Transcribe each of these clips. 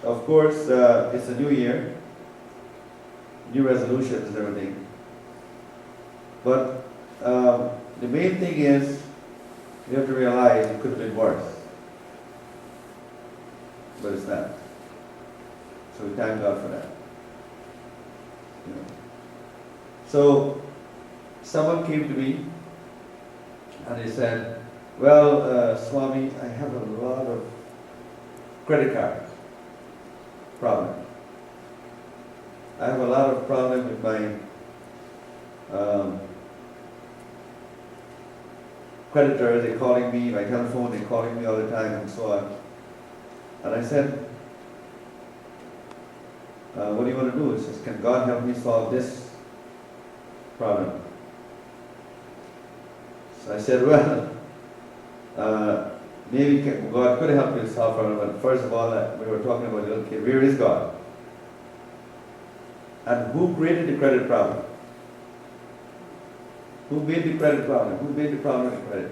Of course, it's a new year, new resolutions and everything. But the main thing is, you have to realize it could have been worse. But it's not. So we thank God for that. You know. So someone came to me and they said, well, Swami, I have a lot of credit card problem. I have a lot of problem with my creditors. They're calling me, my telephone, they're calling me all the time and so on. And I said, what do you want to do? He says, can God help me solve this problem? So I said, well, maybe God could help you solve the problem, but first of all, we were talking about a little kid. Where is God? And who created the credit problem? Who made the credit problem? Who made the problem with credit?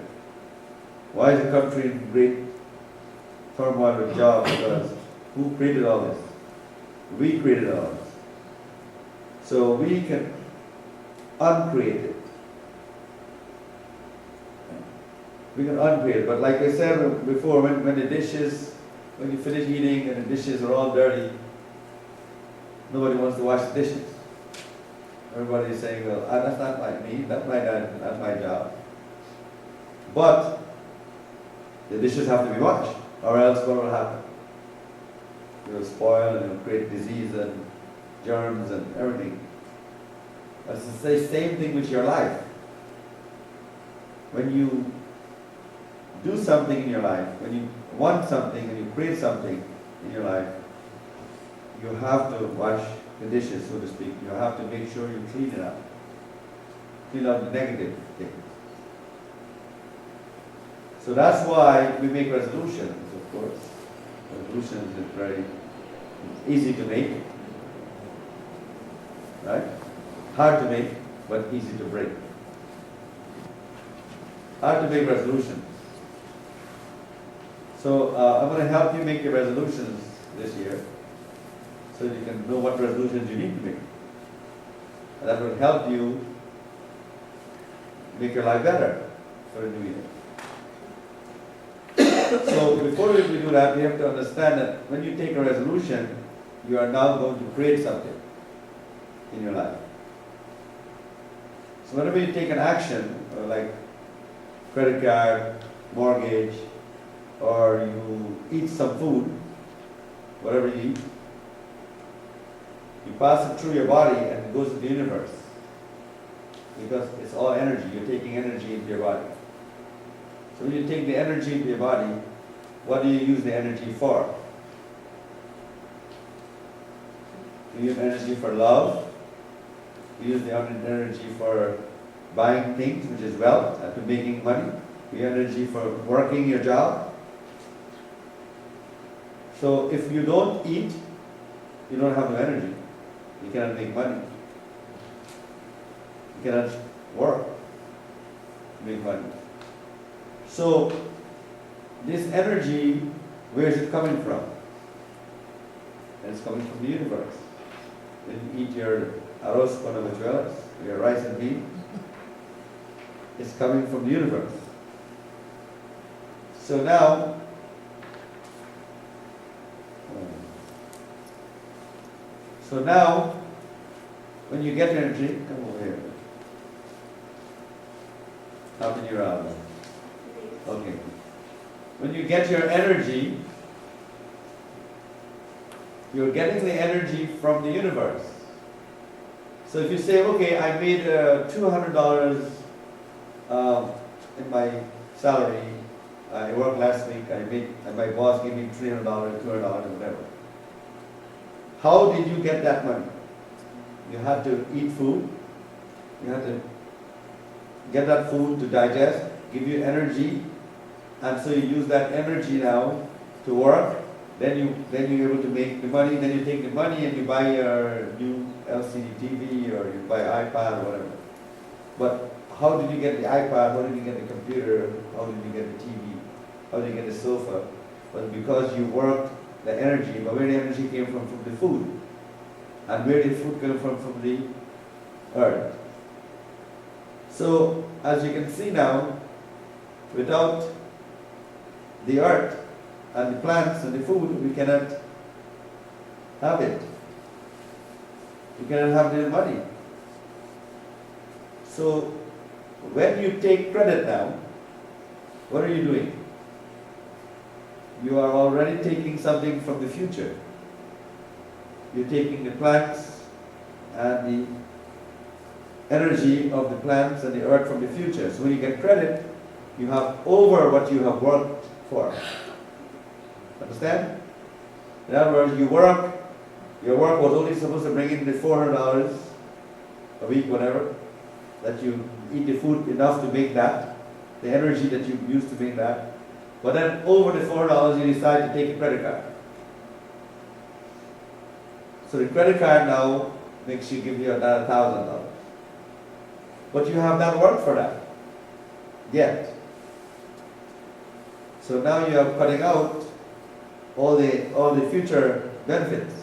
Why is the country in great turmoil with jobs? Because who created all this? We created all this. So we can uncreate it. We can uncreate it. But like I said before, when the dishes, when you finish eating and the dishes are all dirty, nobody wants to wash the dishes. Everybody is saying, well, that's not like me, that's not my job. But the dishes have to be washed, or else what will happen? It will spoil and it will create disease and germs and everything. That's the same thing with your life. When you do something in your life, when you want something and you create something in your life, you have to wash the dishes, so to speak. You have to make sure you clean it up. Clean up the negative things. So that's why we make resolutions, of course. Resolutions is very easy to make, right? Hard to make, but easy to break. Hard to make resolutions. So I'm going to help you make your resolutions this year, so you can know what resolutions you need to make. And that will help you make your life better for the new year. So before we do that, we have to understand that when you take a resolution, you are now going to create something in your life. So whenever you take an action, like credit card, mortgage, or you eat some food, whatever you eat, you pass it through your body and it goes to the universe. Because it's all energy, you're taking energy into your body. So when you take the energy into your body, what do you use the energy for? You use energy for love. You use the energy for buying things, which is wealth, to making money. You use energy for working your job. So if you don't eat, you don't have no energy. You cannot make money. You cannot work to make money. So this energy, where is it coming from? It's coming from the universe. When you eat your arroz con habichuelas, your rice and beans, it's coming from the universe. So now, when you get energy, come over here. How can you round? Okay. When you get your energy, you're getting the energy from the universe. So if you say, okay, I made $200 in my salary, I worked last week, my boss gave me $300, $200, whatever. How did you get that money? You had to eat food, you had to get that food to digest, give you energy, and so you use that energy now to work. Then you're able to make the money. Then you take the money and you buy your new LCD TV or you buy iPad or whatever. But how did you get the iPad? How did you get the computer? How did you get the TV? How did you get the sofa? But because you worked the energy, but where the energy came from the food. And where did food come from the earth. So, as you can see now, without the earth and the plants and the food, we cannot have it. We cannot have the money. So, when you take credit now, what are you doing? You are already taking something from the future. You're taking the plants and the energy of the plants and the earth from the future. So when you get credit, you have over what you have worked for. Understand? In other words, you work, your work was only supposed to bring in the $400 a week, whatever, that you eat the food enough to make that, the energy that you use to make that. But then over the $400, you decide to take a credit card. So the credit card now makes you give you another $1,000. But you have not worked for that yet. So now you are cutting out all the future benefits.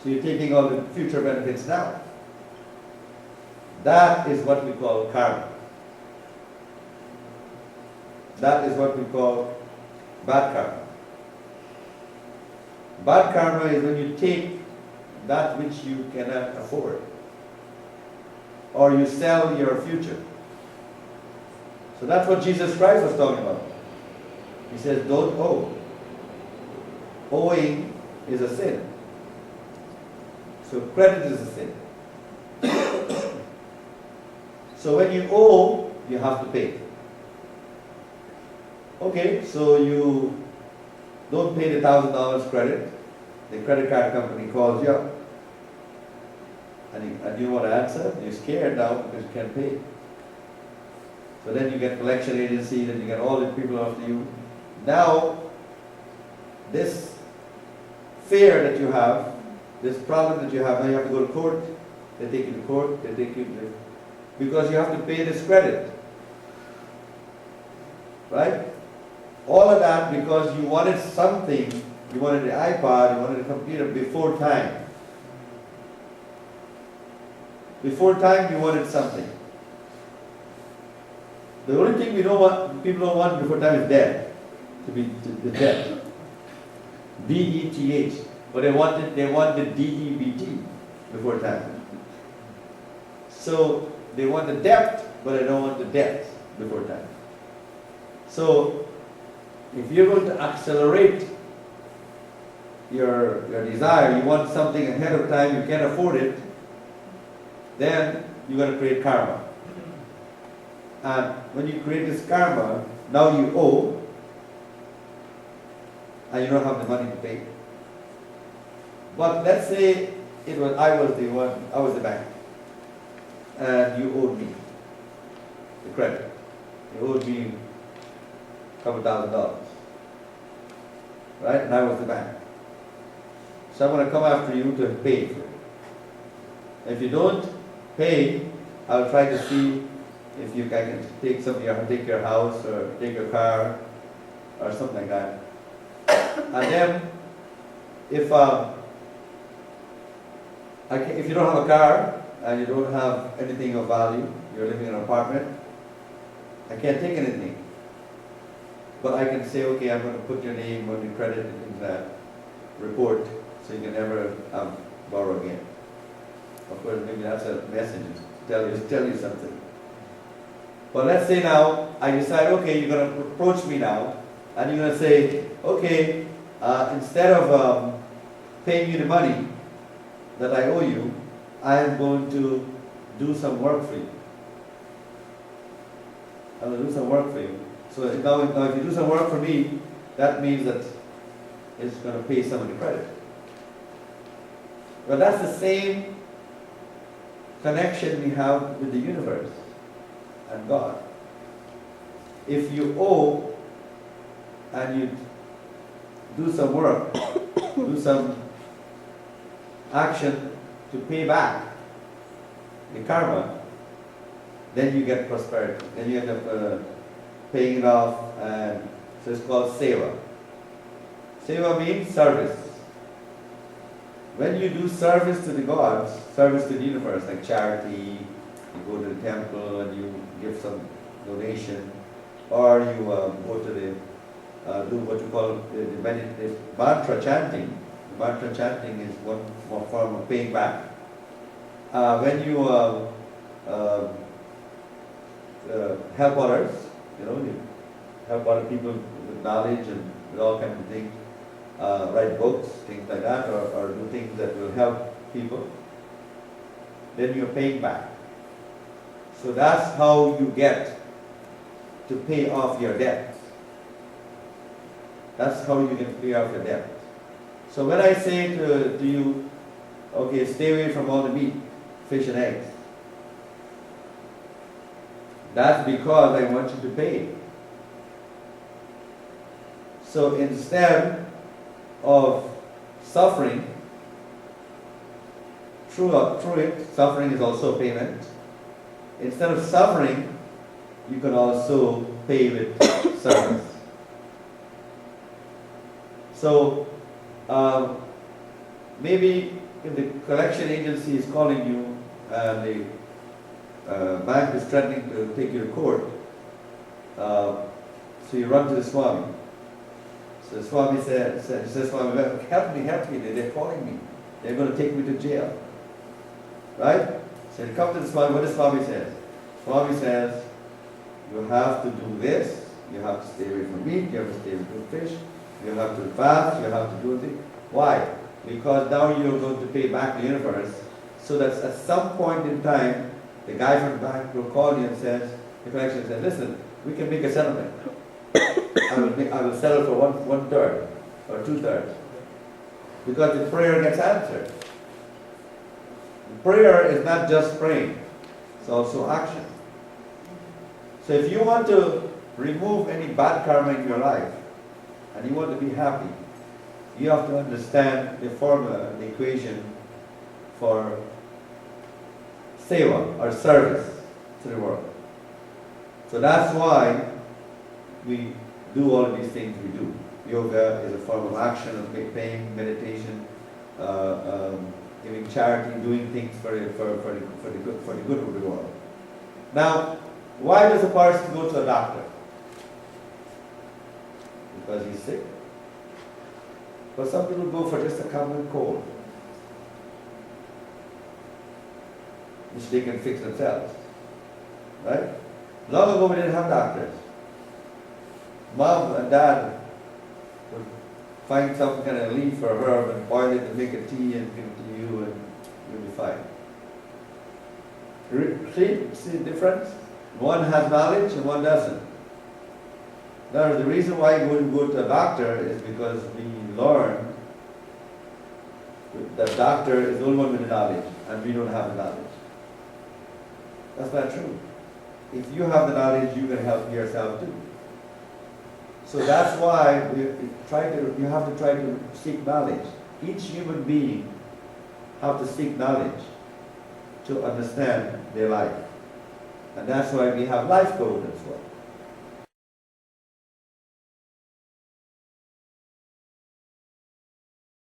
So you're taking all the future benefits now. That is what we call karma. That is what we call bad karma. Bad karma is when you take that which you cannot afford, or you sell your future. So that's what Jesus Christ was talking about. He says, don't owe. Owing is a sin. So credit is a sin. So when you owe, you have to pay. Okay, so you don't pay the $1,000 credit. The credit card company calls you up. And you want to answer. You're scared now because you can't pay. So then you get collection agency, then you get all the people after you. Now, this fear that you have, this problem that you have, now you have to go to court. They take you to court, they take you to... Because you have to pay this credit. Right? All of that because you wanted something, you wanted the iPod, you wanted the computer before time. Before time you wanted something. The only thing people don't want before time is death. To be the death. D-E-T-H. But they wanted D-E-B-T before time. So they want the depth, but they don't want the depth before time. So if you're going to accelerate your desire, you want something ahead of time, you can't afford it, then you're going to create karma. And when you create this karma, now you owe, and you don't have the money to pay. But let's say I was the bank, and you owed me the credit. You owed me a couple $1,000, right? And I was the bank. So I'm going to come after you to pay for it. If you don't pay, I'll try to see if I can take your house or take your car or something like that. And then, if you don't have a car and you don't have anything of value, you're living in an apartment, I can't take anything. But I can say, okay, I'm going to put your name on the credit in that report so you can never borrow again. Of course, maybe that's a message to tell you something. But let's say now, I decide, okay, you're going to approach me now, and you're going to say, okay, instead of paying you the money that I owe you, I am going to do some work for you. I'm going to do some work for you. So now if you do some work for me, that means that it's going to pay some of the credit. But that's the same connection we have with the universe and God. If you owe and you do some work, do some action to pay back the karma, then you get prosperity. Then you end up paying it off, and so it's called seva. Seva means service. When you do service to the gods, service to the universe, like charity, you go to the temple and you give some donation, or you go to the, do what you call the mantra chanting. The mantra chanting is one more form of paying back. When you help others, you help other people with knowledge and with all kinds of things, write books, things like that, or do things that will help people, then you're paying back. So that's how you get to pay off your debt. That's how you can pay off your debt. So when I say to you, okay, stay away from all the meat, fish and eggs, that's because I want you to pay. So instead of suffering, through it, suffering is also payment. Instead of suffering, you can also pay with service. So maybe if the collection agency is calling you and the bank is threatening to take you to court, so you run to the Swami. So the Swami says, Swami, help me, they're calling me. They're going to take me to jail. Right? So you come to the Swami, what does Swami says? Swami says, you have to do this, you have to stay away from meat, you have to stay away from fish, you have to fast, you have to do things. Why? Because now you're going to pay back the universe, so that at some point in time, the guy from the bank will call you and says, the collection says, listen, we can make a settlement. I will settle for 1/3 or 2/3. Because the prayer gets answered. The prayer is not just praying, it's also action. So if you want to remove any bad karma in your life, and you want to be happy, you have to understand the formula, the equation for seva, or service to the world. So that's why we do all of these things we do. Yoga is a form of action, of paying, meditation, giving charity, doing things for the good of the world. Now, why does a person go to a doctor? Because he's sick. But some people go for just a common cold, which they can fix themselves. Right? Long ago we didn't have doctors. Mom and dad would find some kind of leaf or herb and boil it and make a tea and give it to you and you'll be fine. See the difference? One has knowledge and one doesn't. Now the reason why we go to a doctor is because we learn that the doctor is the only one with the knowledge and we don't have the knowledge. That's not true. If you have the knowledge, you can help yourself too. So that's why you have to try to seek knowledge. Each human being have to seek knowledge to understand their life. And that's why we have Lifecode as well.